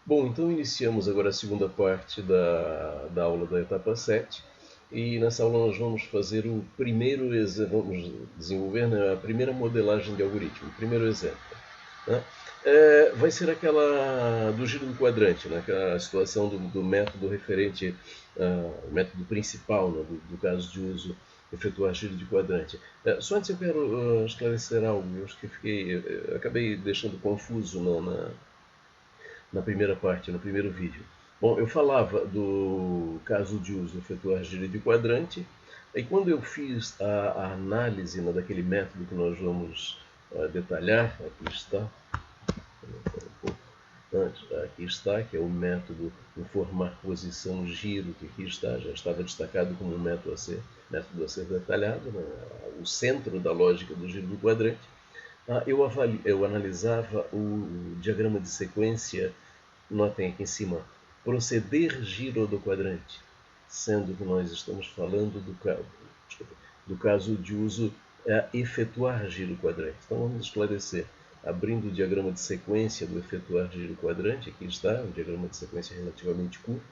Bom, então iniciamos agora a segunda parte da aula da etapa 7 e nessa aula nós vamos fazer o primeiro exemplo, vamos desenvolver, né, a primeira modelagem de algoritmo, o primeiro exemplo. Né? Vai ser aquela do giro do quadrante, né, a situação do método referente, o método principal, né, do caso de uso, efetuar giro de quadrante. Só antes eu quero esclarecer algo, eu acho que acabei deixando confuso na primeira parte, no primeiro vídeo. Bom, eu falava do caso de uso efetuar giro de quadrante, e quando eu fiz a análise, né, daquele método que nós vamos detalhar, aqui está, aqui está, que é o método informar posição giro, que aqui está, já estava destacado como um método a ser detalhado, né, o centro da lógica do giro do quadrante. Eu analisava o diagrama de sequência. Notem aqui em cima, proceder giro do quadrante, sendo que nós estamos falando do caso de uso efetuar giro quadrante. Então vamos esclarecer. Abrindo o diagrama de sequência do efetuar giro quadrante, aqui está, um diagrama de sequência relativamente curto,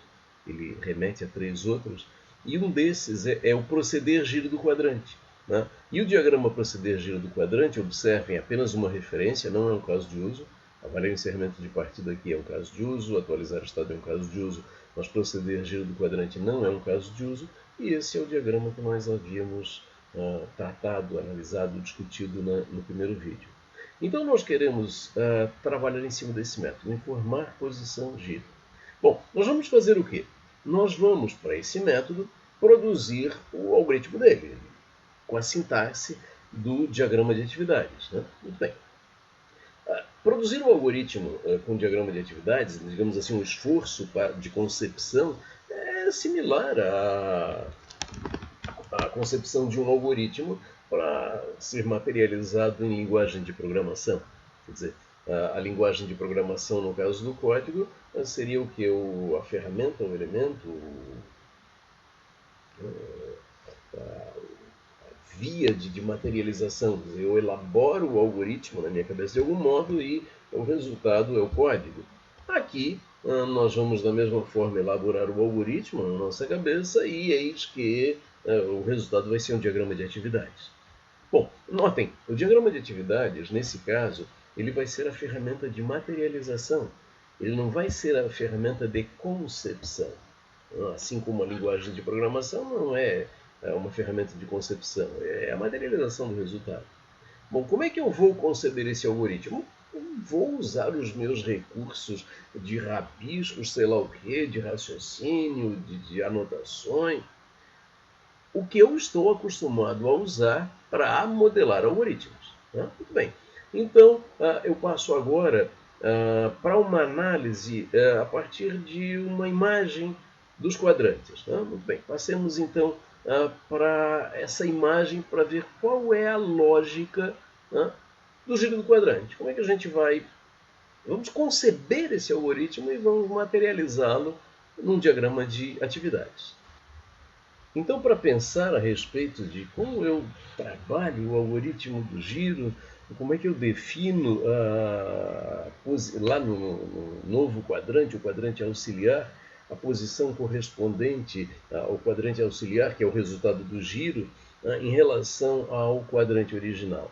ele remete a 3 outros, e um desses é o proceder giro do quadrante. Né? E o diagrama proceder giro do quadrante, observem, apenas uma referência, não é um caso de uso. Avaliar o encerramento de partida aqui é um caso de uso, atualizar o estado é um caso de uso, mas proceder giro do quadrante não é um caso de uso, e esse é o diagrama que nós havíamos tratado, analisado, discutido no primeiro vídeo. Então nós queremos trabalhar em cima desse método, informar posição giro. Bom, nós vamos fazer o quê? Nós vamos, para esse método, produzir o algoritmo dele, com a sintaxe do diagrama de atividades. Né? Muito bem. Produzir um algoritmo com diagrama de atividades, digamos assim, um esforço de concepção, é similar à concepção de um algoritmo para ser materializado em linguagem de programação. Quer dizer, a linguagem de programação, no caso do código, seria o que? A ferramenta, o elemento, a via de materialização. Quer dizer, eu elaboro o algoritmo na minha cabeça de algum modo e o resultado é o código. Aqui, nós vamos da mesma forma elaborar o algoritmo na nossa cabeça e eis que o resultado vai ser um diagrama de atividades. Bom, notem, o diagrama de atividades, nesse caso, ele vai ser a ferramenta de materialização. Ele não vai ser a ferramenta de concepção. Assim como a linguagem de programação não é uma ferramenta de concepção, é a materialização do resultado. Bom, como é que eu vou conceber esse algoritmo? Eu vou usar os meus recursos de rabiscos, sei lá o quê, de raciocínio, de anotações, o que eu estou acostumado a usar para modelar algoritmos. Né? Muito bem. Então, eu passo agora para uma análise a partir de uma imagem dos quadrantes. Né? Muito bem. Passemos então para essa imagem para ver qual é a lógica do giro do quadrante. Como é que a gente vai... Vamos conceber esse algoritmo e vamos materializá-lo num diagrama de atividades. Então, para pensar a respeito de como eu trabalho o algoritmo do giro, como é que eu defino lá no novo quadrante, o quadrante auxiliar, a posição correspondente ao quadrante auxiliar, que é o resultado do giro, em relação ao quadrante original.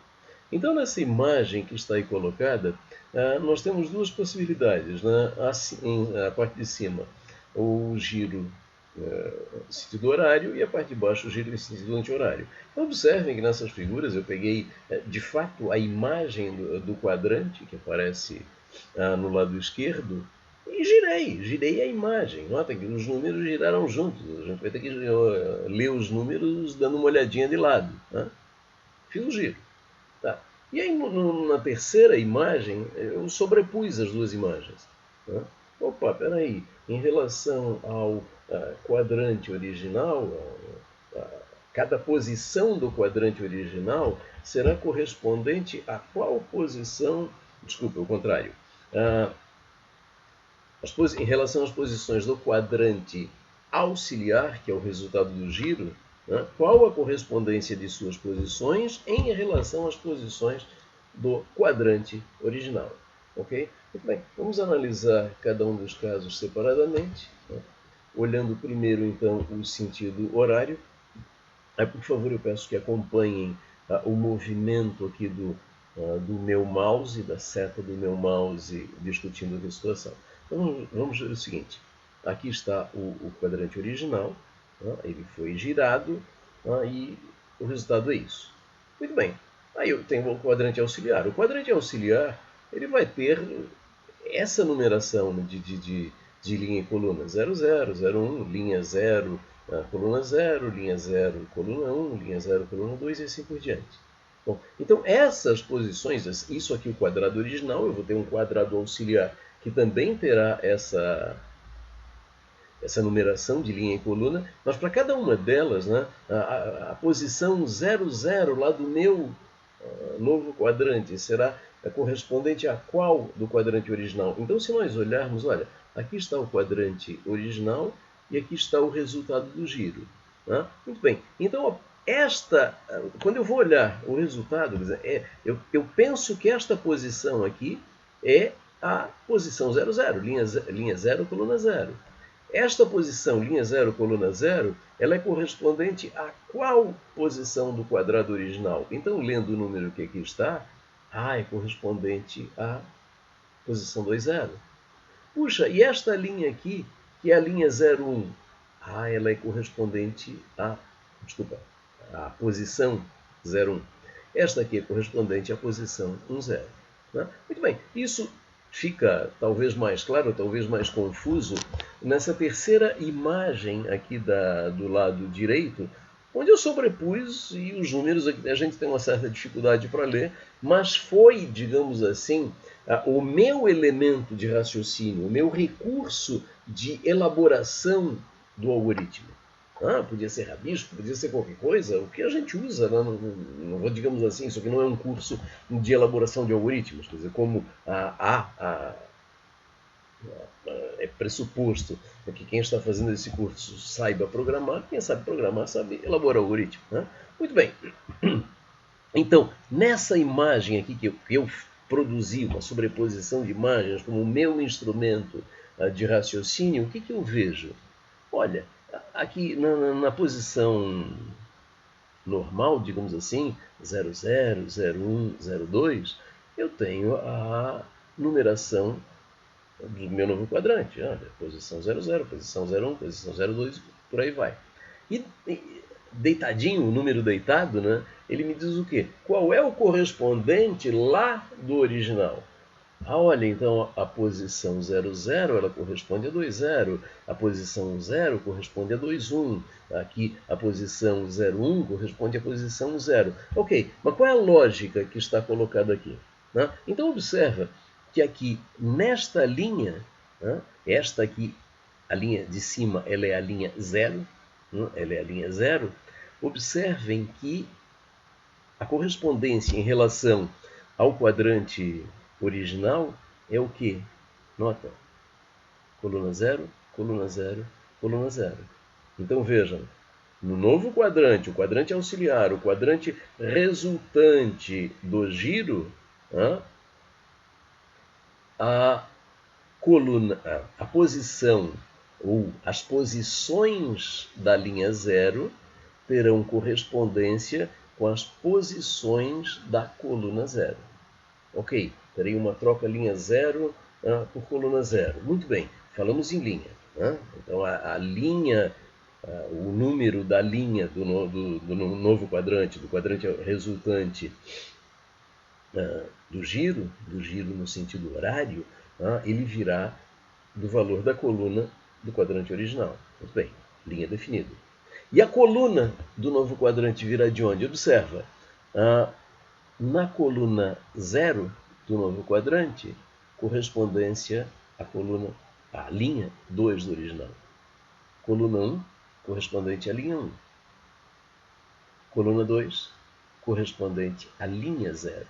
Então, nessa imagem que está aí colocada, nós temos duas possibilidades. Né? A parte de cima, o giro sentido horário e a parte de baixo o giro em sentido anti-horário. Observem que nessas figuras eu peguei de fato a imagem do quadrante que aparece no lado esquerdo e girei a imagem. Nota que os números giraram juntos. A gente vai ter que ler os números dando uma olhadinha de lado. Né? Fiz o giro. Tá. E aí na terceira imagem eu sobrepus as duas imagens. Né? Opa, peraí, em relação ao quadrante original, cada posição do quadrante original será correspondente a qual posição, desculpa, o contrário, em relação às posições do quadrante auxiliar, que é o resultado do giro, né, qual a correspondência de suas posições em relação às posições do quadrante original. Ok? Muito bem, vamos analisar cada um dos casos separadamente, né? Olhando primeiro, então, o sentido horário. Aí, por favor, eu peço que acompanhem o movimento aqui do meu mouse, da seta do meu mouse, discutindo a situação. Então, vamos ver o seguinte. Aqui está o quadrante original, ele foi girado, e o resultado é isso. Muito bem. Aí eu tenho o quadrante auxiliar. O quadrante auxiliar ele vai ter essa numeração de linha e coluna: 0, 0, 0, 1, linha 0, coluna 0, linha 0, coluna 1, linha 0, coluna 2 e assim por diante. Bom, então essas posições, isso aqui o quadrado original, eu vou ter um quadrado auxiliar que também terá essa numeração de linha e coluna, mas para cada uma delas, né, a posição 0, 0 lá do meu novo quadrante será correspondente a qual do quadrante original? Então, se nós olharmos, olha, aqui está o quadrante original e aqui está o resultado do giro. Né? Muito bem. Então, quando eu vou olhar o resultado, eu penso que esta posição aqui é a posição 0, 0, linha 0, coluna 0. Esta posição, linha 0, coluna 0, ela é correspondente a qual posição do quadrado original? Então, lendo o número que aqui está, é correspondente à posição 2, 0. Puxa, e esta linha aqui, que é a linha 0, 1, ela é correspondente à posição 0, 1. Esta aqui é correspondente à posição 1, 0. Né? Muito bem, isso fica talvez mais claro, talvez mais confuso, nessa terceira imagem aqui do lado direito, onde eu sobrepus e os números aqui a gente tem uma certa dificuldade para ler, mas foi, digamos assim, o meu elemento de raciocínio, o meu recurso de elaboração do algoritmo. Podia ser rabisco, podia ser qualquer coisa, o que a gente usa, não vou, digamos assim, isso aqui não é um curso de elaboração de algoritmos, quer dizer, como é pressuposto que quem está fazendo esse curso saiba programar, quem sabe programar sabe elaborar algoritmo. Né? Muito bem. Então, nessa imagem aqui que eu produzi, uma sobreposição de imagens como o meu instrumento de raciocínio, o que eu vejo? Olha, aqui na posição normal, digamos assim, 00, 01, 02, eu tenho a numeração do meu novo quadrante. Posição 00, posição 01, posição 02, por aí vai. E deitadinho, o número deitado, né, ele me diz o quê? Qual é o correspondente lá do original? Olha, então a posição 00 ela corresponde a 20, a posição 0 corresponde a 21, aqui a posição 01 corresponde à posição 0. Ok, mas qual é a lógica que está colocada aqui? Né? Então observa que aqui nesta linha, né, esta aqui, a linha de cima, ela é a linha 0, né, ela é a linha 0. Observem que a correspondência em relação ao quadrante original é o que? Nota, coluna 0, coluna 0, coluna 0. Então vejam, no novo quadrante, o quadrante auxiliar, o quadrante resultante do giro, a coluna, a posição ou as posições da linha 0 terão correspondência com as posições da coluna 0. Ok, terei uma troca linha 0 por coluna 0. Muito bem, falamos em linha. Então a linha, o número da linha do novo quadrante, do quadrante resultante do giro no sentido horário, ele virá do valor da coluna do quadrante original. Muito bem, linha definida. E a coluna do novo quadrante virá de onde? Observa, na coluna 0 do novo quadrante, correspondência à linha 2 do original. Coluna 1, correspondente à linha 1. Coluna 2, correspondente à linha 0.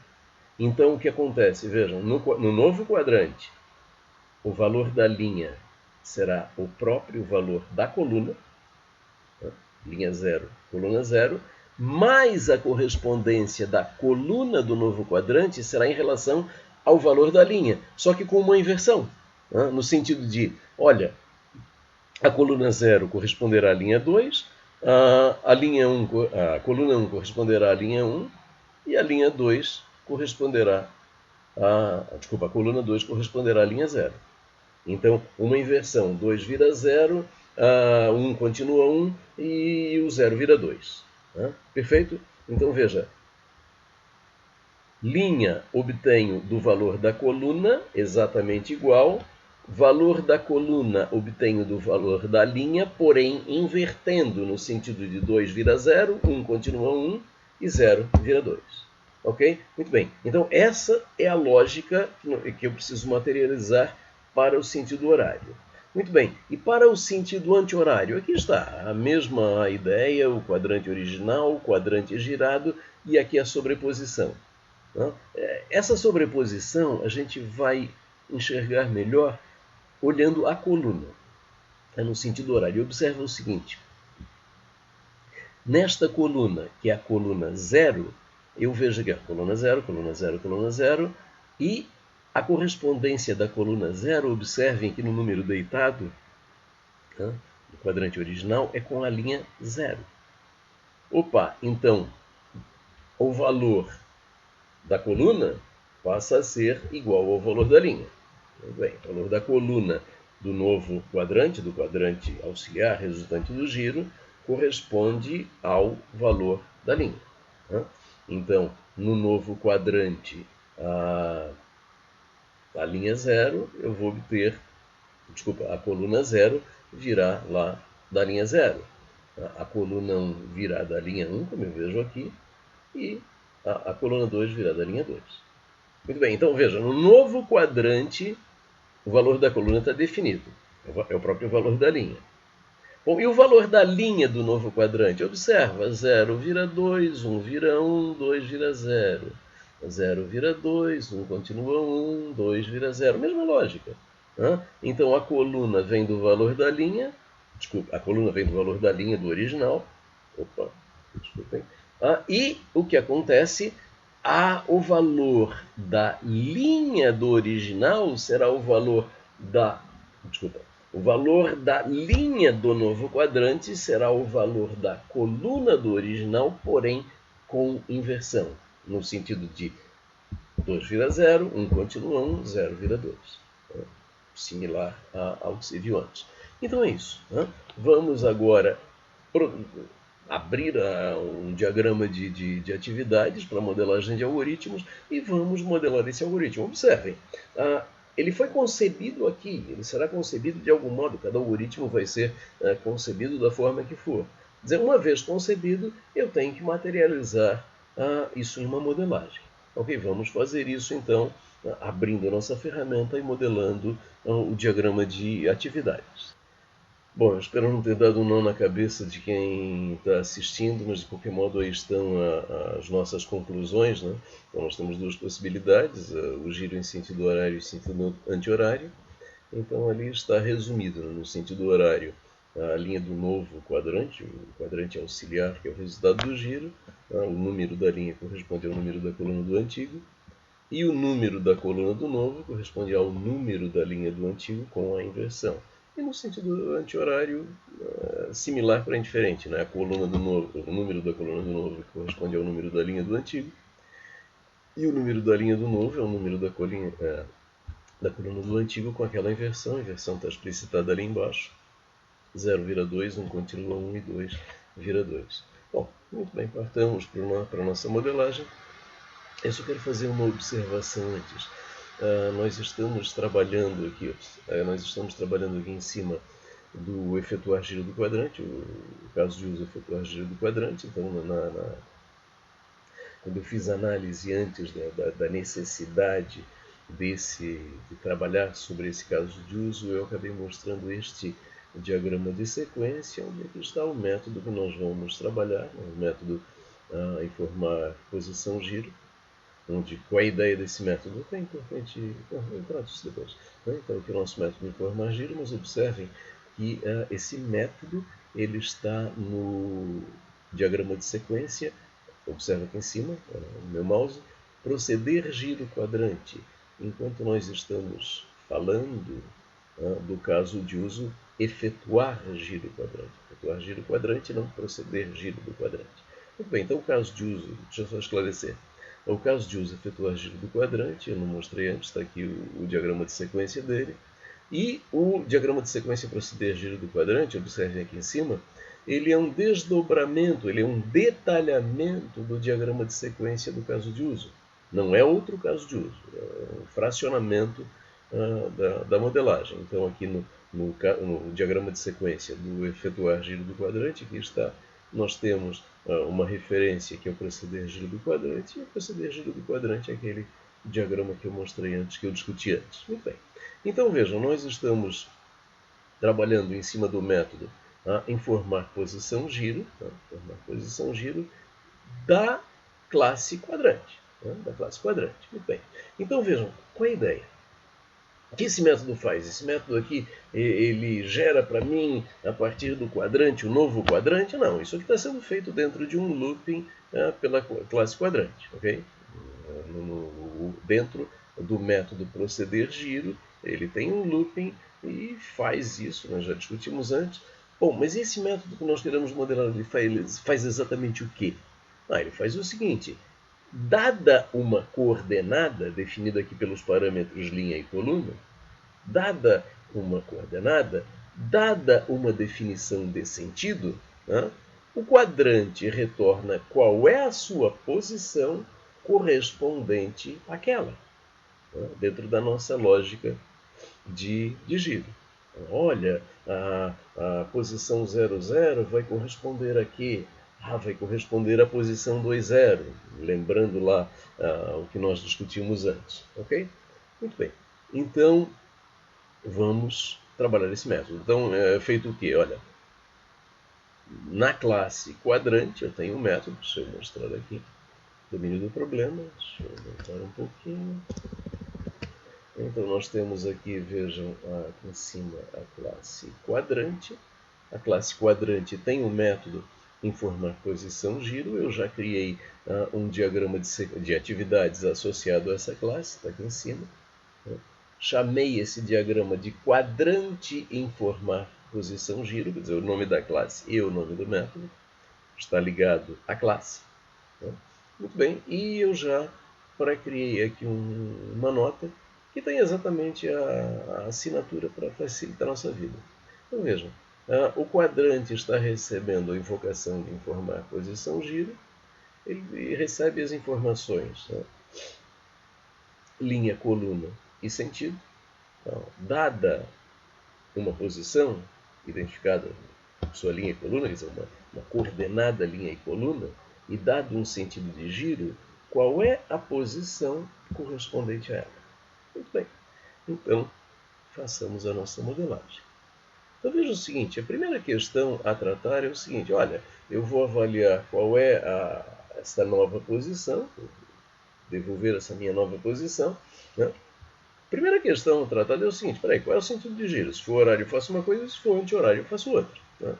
Então, o que acontece? Vejam, no novo quadrante, o valor da linha será o próprio valor da coluna, linha 0, coluna 0, mais a correspondência da coluna do novo quadrante será em relação ao valor da linha, só que com uma inversão, né? No sentido de, olha, a coluna 0 corresponderá à linha 2, a coluna 1 corresponderá à linha 1 e a linha 2 corresponderá a coluna 2 corresponderá à linha 0. Então, uma inversão, 2 vira 0, 1 continua 1 e o 0 vira 2. Né? Perfeito? Então, veja, linha obtenho do valor da coluna, exatamente igual. Valor da coluna obtenho do valor da linha, porém invertendo no sentido de 2 vira 0, 1 continua 1 e 0 vira 2. Ok? Muito bem. Então, essa é a lógica que eu preciso materializar para o sentido horário. Muito bem. E para o sentido anti-horário? Aqui está a mesma ideia, o quadrante original, o quadrante girado e aqui a sobreposição. Essa sobreposição a gente vai enxergar melhor olhando a coluna, no sentido horário. Observa o seguinte: nesta coluna, que é a coluna 0, eu vejo aqui a coluna 0, coluna 0, coluna 0, e a correspondência da coluna 0, observem que no número deitado, do quadrante original, é com a linha 0. Opa, então, o valor da coluna passa a ser igual ao valor da linha. Muito bem, o valor da coluna do novo quadrante, do quadrante auxiliar resultante do giro, corresponde ao valor da linha. Então, no novo quadrante, a linha 0, eu vou obter, a coluna 0 virá lá da linha 0. A coluna 1 virá da linha 1, como eu vejo aqui, e a coluna 2 virá da linha 2. Muito bem, então veja, no novo quadrante, o valor da coluna está definido. É o próprio valor da linha. Bom, e o valor da linha do novo quadrante? Observa, 0 vira 2, 1 vira 1, 2 vira 0. 0 vira 2, 1 continua 1, 2 vira 0. Mesma lógica. Então a coluna vem do valor da linha, a coluna vem do valor da linha do original. Opa, desculpem. E o que acontece? O valor da linha do original será o valor o valor da linha do novo quadrante será o valor da coluna do original, porém com inversão, no sentido de 2 vira 0, 1 continua 1, 0 vira 2. Similar ao que se viu antes. Então é isso. Vamos agora abrir um diagrama de atividades para modelagem de algoritmos e vamos modelar esse algoritmo. Observem, ele foi concebido aqui, ele será concebido de algum modo, cada algoritmo vai ser concebido da forma que for. Quer dizer, uma vez concebido, eu tenho que materializar isso em uma modelagem. Ok, vamos fazer isso então, abrindo a nossa ferramenta e modelando o diagrama de atividades. Bom, eu espero não ter dado um nó na cabeça de quem está assistindo, mas de qualquer modo aí estão as nossas conclusões. Né? Então nós temos duas possibilidades, o giro em sentido horário e sentido anti-horário. Então ali está resumido, no sentido horário, a linha do novo quadrante, o quadrante auxiliar, que é o resultado do giro. O número da linha corresponde ao número da coluna do antigo. E o número da coluna do novo corresponde ao número da linha do antigo com a inversão. E no sentido anti-horário, similar, porém diferente. Né? A coluna do novo, o número da coluna do novo corresponde ao número da linha do antigo. E o número da linha do novo é o número da coluna do antigo com aquela inversão. A inversão está explicitada ali embaixo. 0 vira 2, 1 continua 1 e 2 vira 2. Bom, muito bem, partamos para a nossa modelagem. Eu só quero fazer uma observação antes. Nós estamos trabalhando aqui em cima do efetuar giro do quadrante, o caso de uso efetuar giro do quadrante. Então, quando eu fiz a análise antes da necessidade de trabalhar sobre esse caso de uso, eu acabei mostrando este diagrama de sequência, onde aqui está o método que nós vamos trabalhar, o método informar posição giro. Qual é a ideia desse método? É importante, eu trato isso depois. Então, aqui é o nosso método informar giro, mas observem que esse método ele está no diagrama de sequência. Observa aqui em cima, no meu mouse, proceder giro quadrante. enquanto nós estamos falando do caso de uso efetuar giro quadrante. Efetuar giro quadrante, não proceder giro do quadrante. Muito bem, então o caso de uso, deixa eu só esclarecer. O caso de uso efetuar giro do quadrante, eu não mostrei antes, está aqui o diagrama de sequência dele. E o diagrama de sequência proceder giro do quadrante, observem aqui em cima, ele é um desdobramento, ele é um detalhamento do diagrama de sequência do caso de uso. Não é outro caso de uso, é um fracionamento da modelagem. Então, aqui no diagrama de sequência do efetuar giro do quadrante, aqui está, nós temos uma referência que é o proceder giro do quadrante, e o proceder giro do quadrante é aquele diagrama que eu mostrei antes, que eu discuti antes. Muito bem. Então, vejam, nós estamos trabalhando em cima do método informar posição giro, informar posição giro da classe quadrante. Da classe quadrante. Muito bem. Então, vejam, qual é a ideia? O que esse método faz? Esse método aqui, ele gera para mim, a partir do quadrante, o novo quadrante? Não, isso aqui está sendo feito dentro de um looping pela classe quadrante, ok? Dentro do método proceder giro, ele tem um looping e faz isso, nós já discutimos antes. Bom, mas esse método que nós queremos modelar, ele faz exatamente o quê? Ele faz o seguinte: dada uma coordenada, definida aqui pelos parâmetros linha e coluna, dada uma coordenada, dada uma definição de sentido, o quadrante retorna qual é a sua posição correspondente àquela, dentro da nossa lógica de giro. Olha, a posição 00 vai corresponder a quê? Vai corresponder à posição 20, lembrando lá o que nós discutimos antes, ok? Muito bem. Então, vamos trabalhar esse método. Então, é feito o quê? Olha, na classe quadrante, eu tenho um método, deixa eu mostrar aqui, domínio do problema, deixa eu aumentar um pouquinho. Então, nós temos aqui, vejam, aqui em cima a classe quadrante. A classe quadrante tem um método informar posição giro. Eu já criei um diagrama de atividades associado a essa classe, está aqui em cima. Chamei esse diagrama de quadrante informar posição giro, quer dizer, o nome da classe e o nome do método. Está ligado à classe. Muito bem, e eu já pré-criei aqui uma nota que tem exatamente a assinatura para facilitar a nossa vida. Então vejam, o quadrante está recebendo a invocação de informar posição giro, ele recebe as informações, linha, coluna e sentido. Então, dada uma posição identificada sua linha e coluna, quer dizer, uma coordenada linha e coluna, e dado um sentido de giro, qual é a posição correspondente a ela? Muito bem. Então, façamos a nossa modelagem. Então, veja o seguinte, a primeira questão a tratar é o seguinte: olha, eu vou avaliar qual é essa nova posição, devolver essa minha nova posição. Primeira questão a tratar é o seguinte: qual é o sentido de giro? Se for horário, eu faço uma coisa, se for anti-horário, eu faço outra.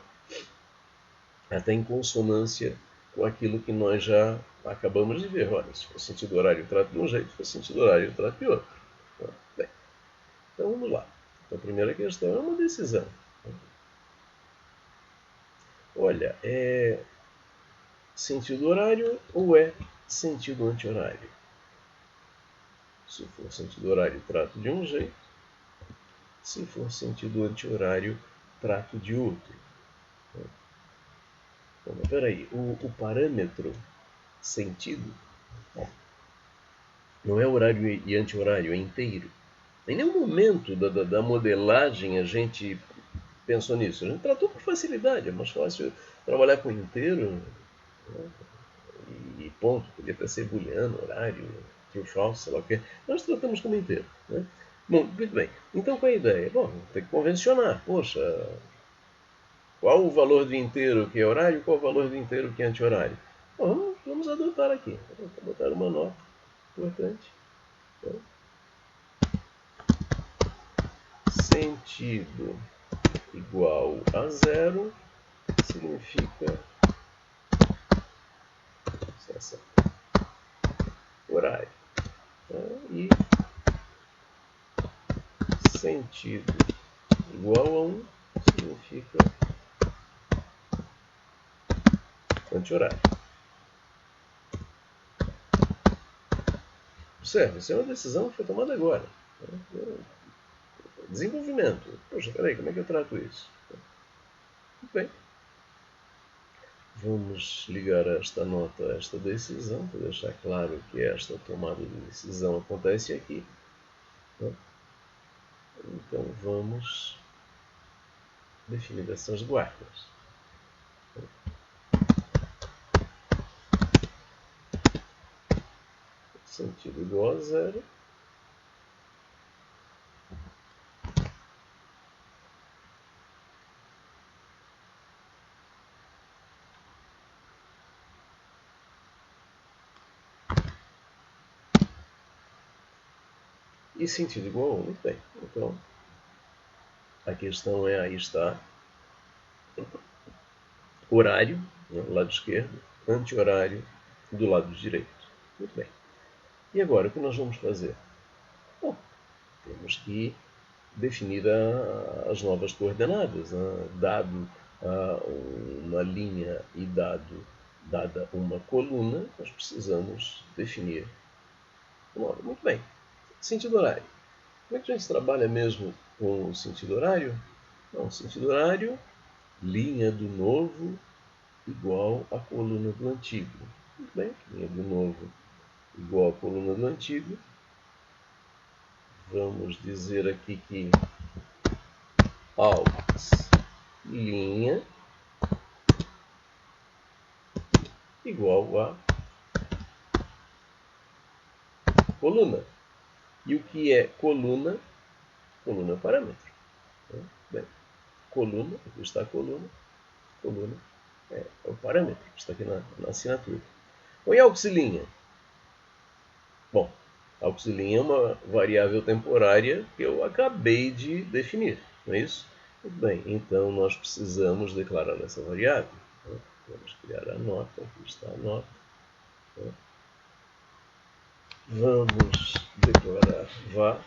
Até em consonância com aquilo que nós já acabamos de ver. Olha, se for sentido horário, eu trato de um jeito, se for sentido horário, eu trato de outro. Bem, então vamos lá. Então, a primeira questão é uma decisão. Olha, é sentido horário ou é sentido anti-horário? Se for sentido horário, trato de um jeito. Se for sentido anti-horário, trato de outro. Então, peraí, o parâmetro sentido não é horário e anti-horário, é inteiro. Em nenhum momento da modelagem a gente pensou nisso. A gente tratou com facilidade, é mais fácil trabalhar com inteiro, e ponto. Podia até ser booleano, horário, true, false, sei lá o quê. Nós tratamos como inteiro. Bom, muito bem. Então qual é a ideia? Bom, tem que convencionar. Poxa, qual o valor do inteiro que é horário, qual o valor do inteiro que é anti-horário? Bom, vamos adotar aqui. Vou botar uma nota importante. Sentido igual a 0 significa horário. E sentido igual a 1 significa anti-horário. Observe, isso é uma decisão que foi tomada agora. Desenvolvimento. Poxa, peraí, como é que eu trato isso? Muito bem. Vamos ligar esta nota a esta decisão, para deixar claro que esta tomada de decisão acontece aqui. Então vamos definir essas guardas. Sentido igual a 0. E sentido igual a 1. Muito bem. Então, a questão é, aí está, horário, né, do lado esquerdo, anti-horário do lado direito. Muito bem. E agora, o que nós vamos fazer? Bom, temos que definir as novas coordenadas. Né? Dado uma linha e dada uma coluna, nós precisamos definir o nome. Muito bem. Sentido horário. Como é que a gente trabalha mesmo com o sentido horário? Não, sentido horário, linha do novo igual à coluna do antigo. Muito bem, linha do novo igual à coluna do antigo. Vamos dizer aqui que aux linha igual a coluna. E o que é coluna? Coluna é parâmetro. Bem, coluna, aqui está a coluna é o parâmetro, está aqui na assinatura. Bom, e a auxilinha? Bom, a auxilinha é uma variável temporária que eu acabei de definir, não é isso? Muito bem, então nós precisamos declarar essa variável. Vamos criar a nota, aqui está a nota. Vamos declarar var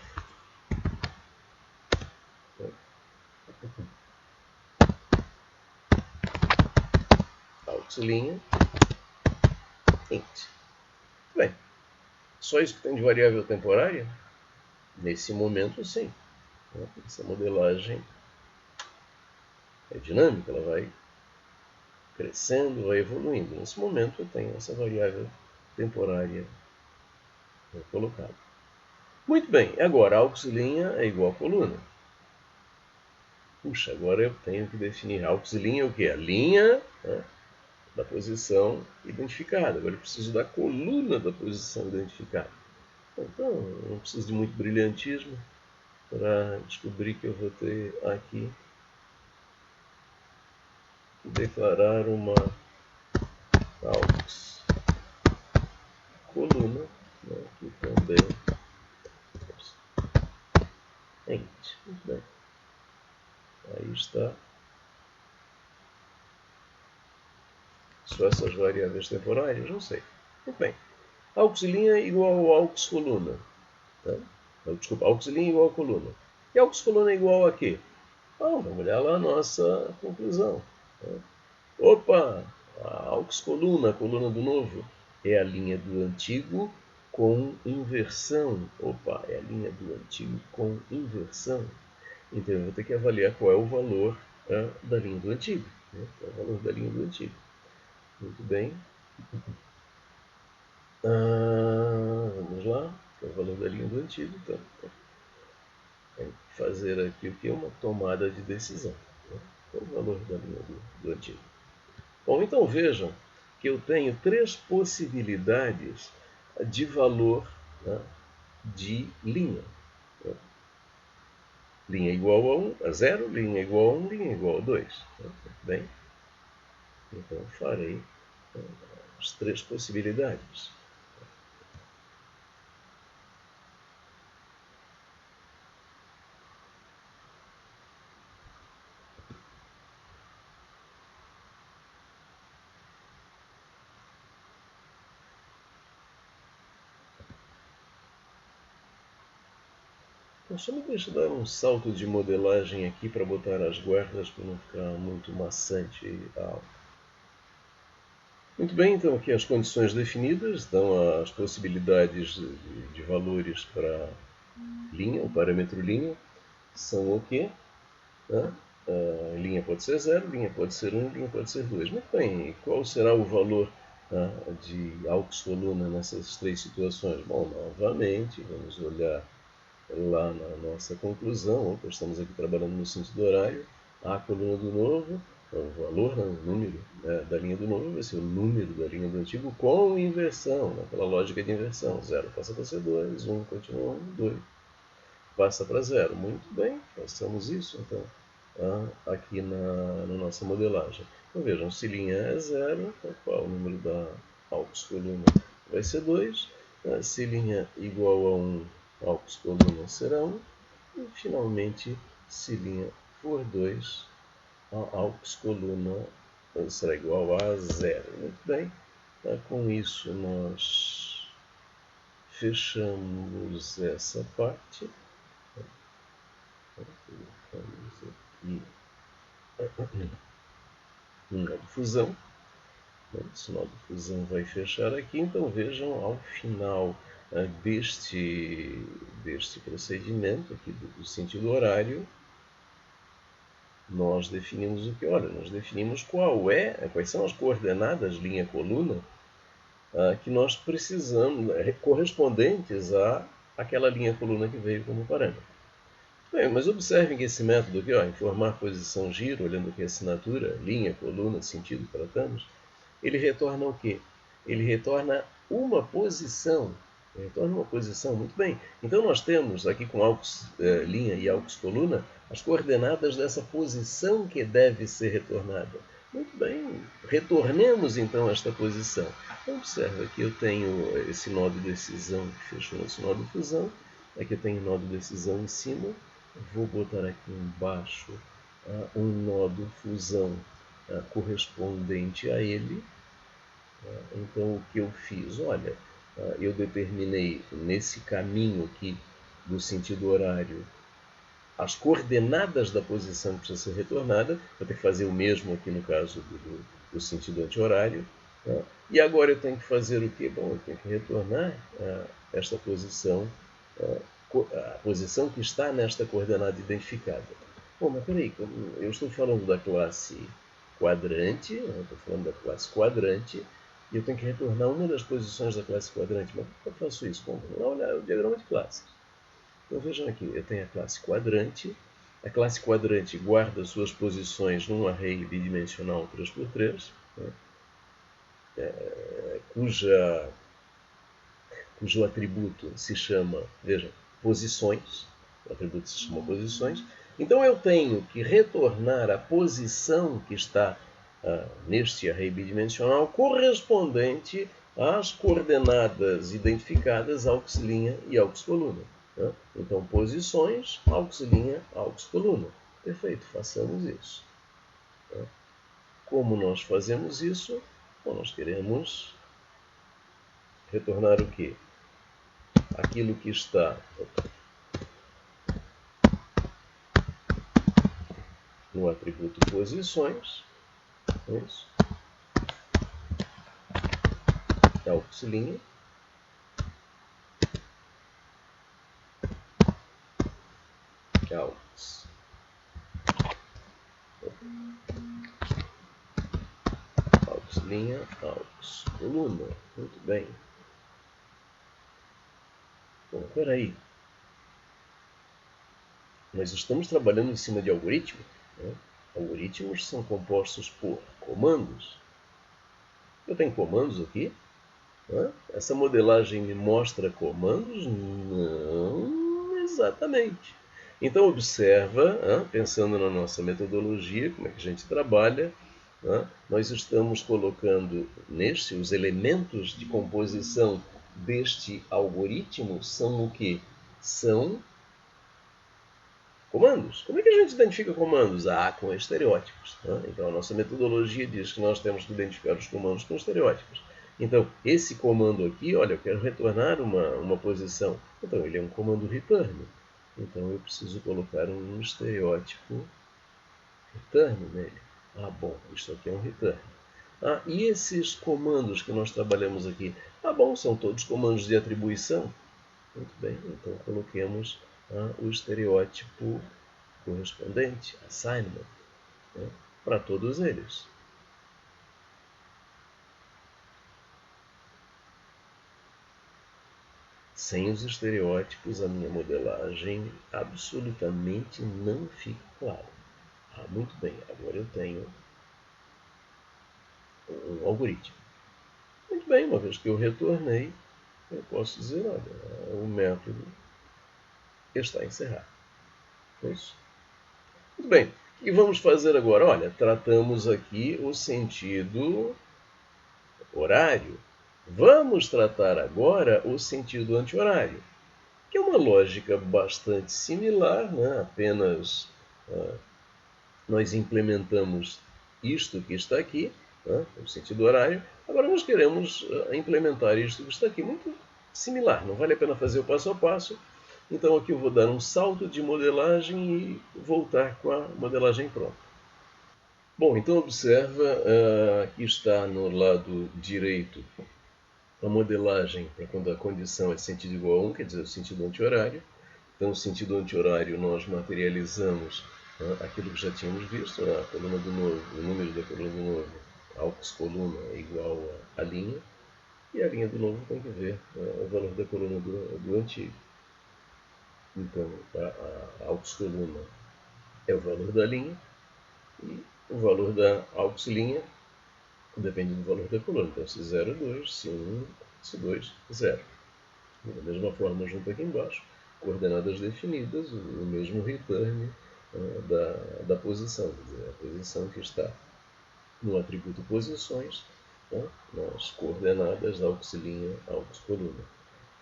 auxilinha int. Bem, só isso que tem de variável temporária? Nesse momento, sim. Essa modelagem é dinâmica, ela vai crescendo, vai evoluindo. Nesse momento, eu tenho essa variável temporária colocada. Muito bem, agora a auxilinha é igual a coluna. Puxa, agora eu tenho que definir a auxilinha o que? A linha, né, da posição identificada. Agora eu preciso da coluna da posição identificada. Então, não preciso de muito brilhantismo para descobrir que eu vou ter aqui que declarar uma aux coluna, né, aqui também int. Muito bem. Aí está. Só essas variáveis temporárias? Não sei. Muito bem. Auxilinha igual ao aux coluna. Tá? Desculpa, auxilinha igual a coluna. E aux coluna igual a quê? Vamos olhar lá a nossa conclusão. Tá? Opa! A aux coluna, a coluna do novo, é a linha do antigo com inversão. Opa, é a linha do antigo com inversão. Então eu vou ter que avaliar qual é o valor da linha do antigo. Né? Qual é o valor da linha do antigo. Muito bem. Vamos lá. Qual é o valor da linha do antigo? Então, tem que fazer aqui o que? Uma tomada de decisão. Né? Qual é o valor da linha do antigo? Bom, então vejam que eu tenho três possibilidades de valor, né, de linha. Linha igual a 0, linha igual a 1, linha igual a 2. Bem, então farei as três possibilidades. Então, só me deixa dar um salto de modelagem aqui para botar as guardas para não ficar muito maçante e tal. Muito bem, então aqui as condições definidas dão as possibilidades de valores para linha, o parâmetro linha, são o quê? Linha pode ser 0, linha pode ser 1, linha pode ser 2. Muito bem, e qual será o valor de aux coluna nessas três situações? Bom, novamente, vamos olhar lá na nossa conclusão. Opa, estamos aqui trabalhando no sentido horário. A coluna do novo, o valor, o número da linha do novo vai ser o número da linha do antigo com inversão, naquela lógica de inversão. 0 passa para ser 2, 1 continua 1, 2 passa para 0. Muito bem, façamos isso então aqui na nossa modelagem. Então vejam, se linha é 0, qual o número da aux coluna vai ser 2. Se linha igual a 1, aux coluna será 1. E finalmente, se linha for 2, a aux coluna será igual a 0. Muito bem, com isso nós fechamos essa parte. Colocamos aqui um nó de fusão. Esse nó de fusão vai fechar aqui. Então vejam, ao final deste procedimento aqui do sentido horário, nós definimos o que? Olha, nós definimos quais são as coordenadas linha-coluna que nós precisamos, correspondentes àquela linha-coluna que veio como parâmetro. Bem, mas observem que esse método aqui, informar posição, giro, olhando aqui a assinatura, linha, coluna, sentido, tratamos, ele retorna o quê? Ele retorna uma posição. Muito bem. Então nós temos aqui com aux linha e aux coluna as coordenadas dessa posição que deve ser retornada. Muito bem, retornemos então esta posição. Então, observa que eu tenho esse nó de decisão que fechou esse nó de fusão. Aqui eu tenho nó de decisão em cima. Vou botar aqui embaixo um nó de fusão correspondente a ele. Então, o que eu fiz? Olha, eu determinei nesse caminho aqui do sentido horário as coordenadas da posição que precisa ser retornada. Vou ter que fazer o mesmo aqui no caso do sentido anti-horário. E agora eu tenho que fazer o quê? Bom, eu tenho que retornar esta posição, a posição que está nesta coordenada identificada. Bom, mas peraí, eu estou falando da classe quadrante, estou falando da classe quadrante, e eu tenho que retornar uma das posições da classe quadrante. Mas como eu faço isso? Bom, vamos olhar o diagrama de classes. Então vejam aqui, eu tenho a classe quadrante. A classe quadrante guarda suas posições num array bidimensional 3x3, cujo atributo se chama, veja, posições. O atributo se chama posições. Então eu tenho que retornar a posição que está neste array bidimensional correspondente às coordenadas identificadas aux linha e aux coluna. Então, posições, aux linha, aux coluna. Perfeito, façamos isso. Como nós fazemos isso? Bom, nós queremos retornar o quê? Aquilo que está no atributo posições, isso, aux linha, aux linha, aux coluna. Muito bem. Bom, peraí. Nós estamos trabalhando em cima de algoritmo. Algoritmos são compostos por comandos. Eu tenho comandos aqui. Essa modelagem me mostra comandos? Não exatamente. Então observa, pensando na nossa metodologia, como é que a gente trabalha, nós estamos colocando os elementos de composição deste algoritmo são o que? São comandos. Como é que a gente identifica comandos? Com estereótipos. Então a nossa metodologia diz que nós temos que identificar os comandos com estereótipos. Então esse comando aqui, olha, eu quero retornar uma posição. Então ele é um comando return. Então eu preciso colocar um estereótipo return nele. Ah, bom, isso aqui é um return. Ah, e esses comandos que nós trabalhamos aqui? Ah, bom, são todos comandos de atribuição. Muito bem, então coloquemos o estereótipo correspondente, assignment, né, para todos eles. Sem os estereótipos, a minha modelagem absolutamente não fica clara. Ah, muito bem, agora eu tenho um algoritmo. Muito bem, uma vez que eu retornei, eu posso dizer, olha, o método está encerrado. É isso. Muito bem, o que vamos fazer agora? Olha, tratamos aqui o sentido horário. Vamos tratar agora o sentido anti-horário, que é uma lógica bastante similar, né? Apenas nós implementamos isto que está aqui, né? O sentido horário. Agora nós queremos implementar isto que está aqui, muito similar, não vale a pena fazer o passo a passo. Então aqui eu vou dar um salto de modelagem e voltar com a modelagem pronta. Bom, então observa, aqui está no lado direito a modelagem para quando a condição é sentido igual a 1, quer dizer, o sentido anti-horário. Então, o sentido anti-horário nós materializamos aquilo que já tínhamos visto, a coluna do novo, o número da coluna do novo, aux coluna é igual à linha, e a linha do novo tem que ver o valor da coluna do antigo. Então, a aux coluna é o valor da linha, e o valor da aux linha depende do valor da coluna. Então, se 0, 2, se 1, se 2, 0. Da mesma forma, junto aqui embaixo, coordenadas definidas, o mesmo return da posição, quer dizer, a posição que está no atributo posições, nas coordenadas auxiliar aux-coluna.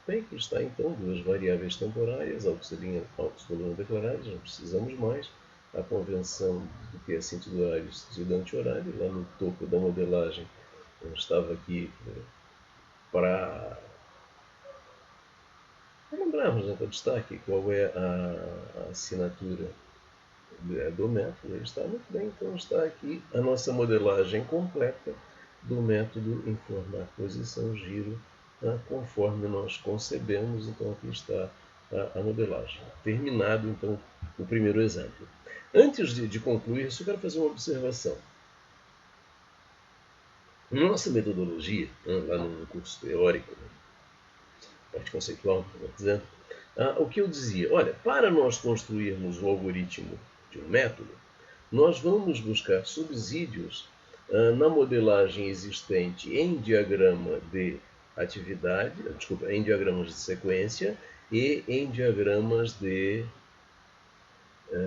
Bem, aqui está então duas variáveis temporárias, auxiliar aux-coluna declaradas, não precisamos mais. A convenção do que é sentido horário e sentido anti-horário, lá no topo da modelagem, eu estava aqui para lembrarmos, então, destaque qual é a assinatura do método. Ele está muito bem, então está aqui a nossa modelagem completa do método informar posição giro, conforme nós concebemos. Então aqui está a modelagem. Terminado então o primeiro exemplo. Antes de concluir, só quero fazer uma observação. Na nossa metodologia, lá no curso teórico, parte conceitual, por exemplo, o que eu dizia, olha, para nós construirmos o algoritmo de um método, nós vamos buscar subsídios na modelagem existente em diagrama de atividade, desculpa, em diagramas de sequência e em diagramas de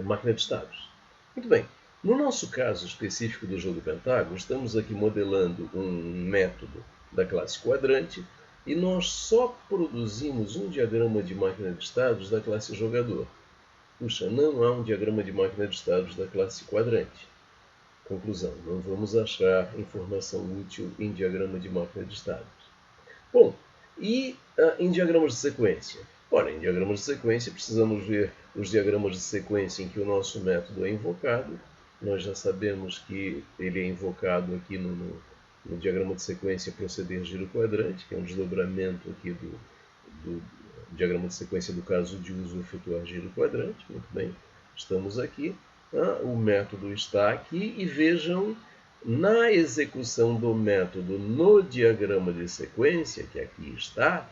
máquina de estados. Muito bem. No nosso caso específico do jogo Pentágono, estamos aqui modelando um método da classe quadrante e nós só produzimos um diagrama de máquina de estados da classe jogador. Puxa, não há um diagrama de máquina de estados da classe quadrante. Conclusão, não vamos achar informação útil em diagrama de máquina de estados. Bom, e em diagramas de sequência? Ora, em diagramas de sequência precisamos ver os diagramas de sequência em que o nosso método é invocado. Nós já sabemos que ele é invocado aqui no diagrama de sequência proceder giro quadrante, que é um desdobramento aqui do diagrama de sequência do caso de uso efetuar giro quadrante. Muito bem, estamos aqui. O método está aqui e vejam, na execução do método no diagrama de sequência, que aqui está,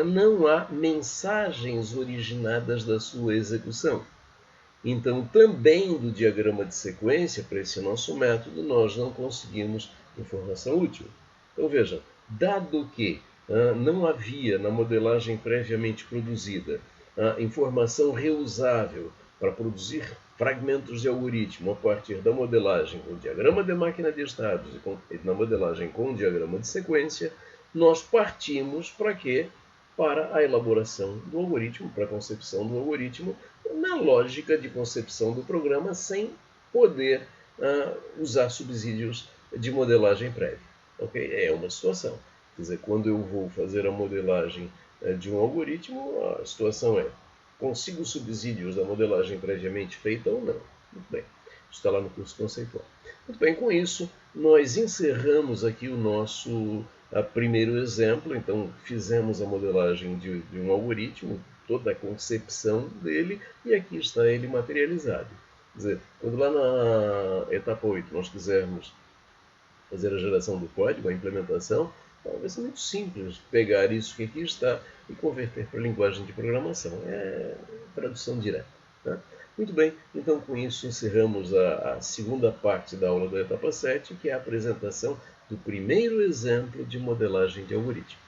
não há mensagens originadas da sua execução. Então, também do diagrama de sequência, para esse nosso método, nós não conseguimos informação útil. Então, vejam, dado que não havia na modelagem previamente produzida informação reusável para produzir fragmentos de algoritmo a partir da modelagem com diagrama de máquina de estados e na modelagem com diagrama de sequência, nós partimos para quê? Para a elaboração do algoritmo, para a concepção do algoritmo, na lógica de concepção do programa, sem poder usar subsídios de modelagem prévia. Okay? É uma situação. Quer dizer, quando eu vou fazer a modelagem de um algoritmo, a situação é consigo subsídios da modelagem previamente feita ou não. Muito bem, isso está lá no curso conceitual. Muito bem, com isso, nós encerramos aqui o nosso primeiro exemplo. Então, fizemos a modelagem de um algoritmo, toda a concepção dele, e aqui está ele materializado. Quer dizer, quando lá na etapa 8 nós quisermos fazer a geração do código, a implementação, vai ser muito simples pegar isso que aqui está e converter para a linguagem de programação. É tradução direta. Tá? Muito bem, então com isso encerramos a segunda parte da aula da etapa 7, que é a apresentação do primeiro exemplo de modelagem de algoritmo.